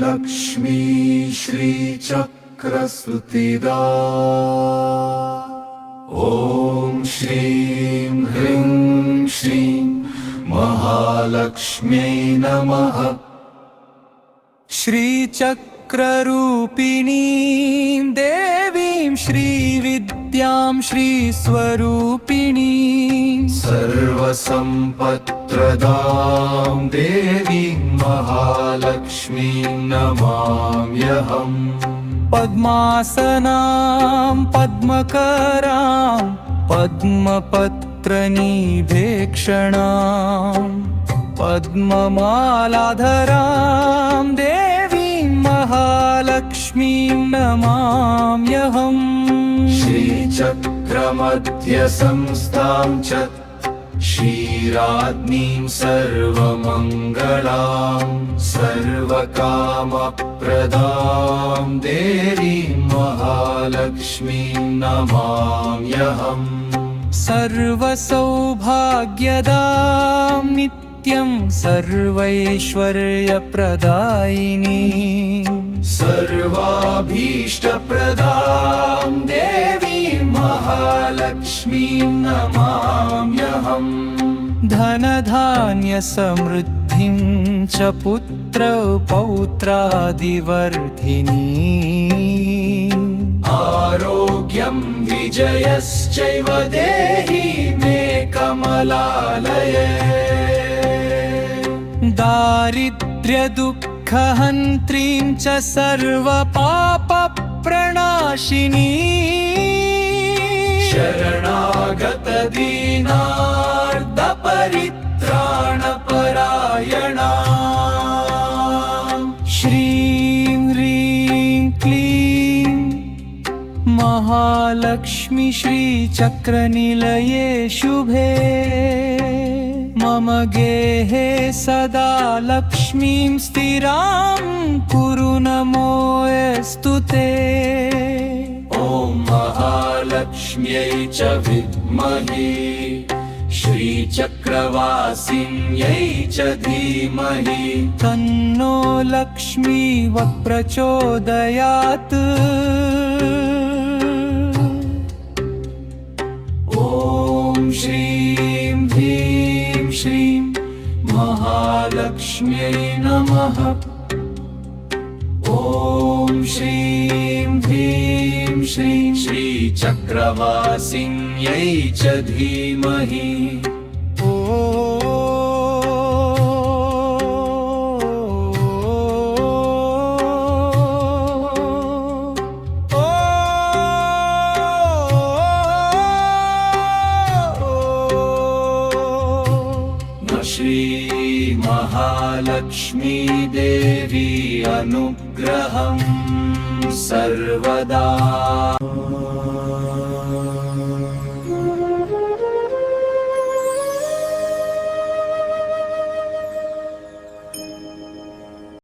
लक्ष्मी श्रीचक्रस्तुतिदा। ॐ श्रीं ह्रीं श्रीं महालक्ष्म्यै नमः। श्रीचक्ररूपिणीं देवीं श्रीविद्यां श्रीस्वरूपिणीं सर्वसम्पत्प्रदां देवीं महालक्ष्मीं नमाम्यहम्। पद्मासनां पद्मकरां पद्मपत्रनिभेक्षणां पद्ममालाधरां देवीं महालक्ष्मीं नमाम्यहम्। श्रीचक्रमध्यसंस्थां च क्षीराग्निं सर्वमङ्गलां सर्वकामप्रदां देवीं महालक्ष्मीं नमाम्यहम्। सर्वसौभाग्यदां नित्यं सर्वैश्वर्यप्रदायिनी सर्वाभीष्टप्रदां देवीं महालक्ष्मीं नमाम्यहम्। धनधान्यसमृद्धिं च पुत्रपौत्रादिवर्धिनी आरोग्यं विजयश्चैव देहि मे कमलालये। दारिद्र्यदुःखहन्त्रीं च सर्वपापप्रणाशिनी शरणागतदीनार्तपरित्राणपरायणा श्रीं ह्रीं क्लीं महालक्ष्मी श्रीचक्रनिलये शुभे मम गेहे सदा लक्ष्मीं स्थिरां कुरु नमोऽस्तु ते। ॐ महालक्ष्म्यै च विद्महे श्रीचक्रवासिन्यै च धीमहि तन्नो लक्ष्मी प्रचोदयात्। ॐ श्रीं ह्रीं श्रीं महालक्ष्म्यै नमः। ॐ श्रीं ह्रीं श्रीं श्रीचक्रवासिन्यै च धीमहि। श्री महालक्ष्मी देवी अनुग्रहं सर्वदा।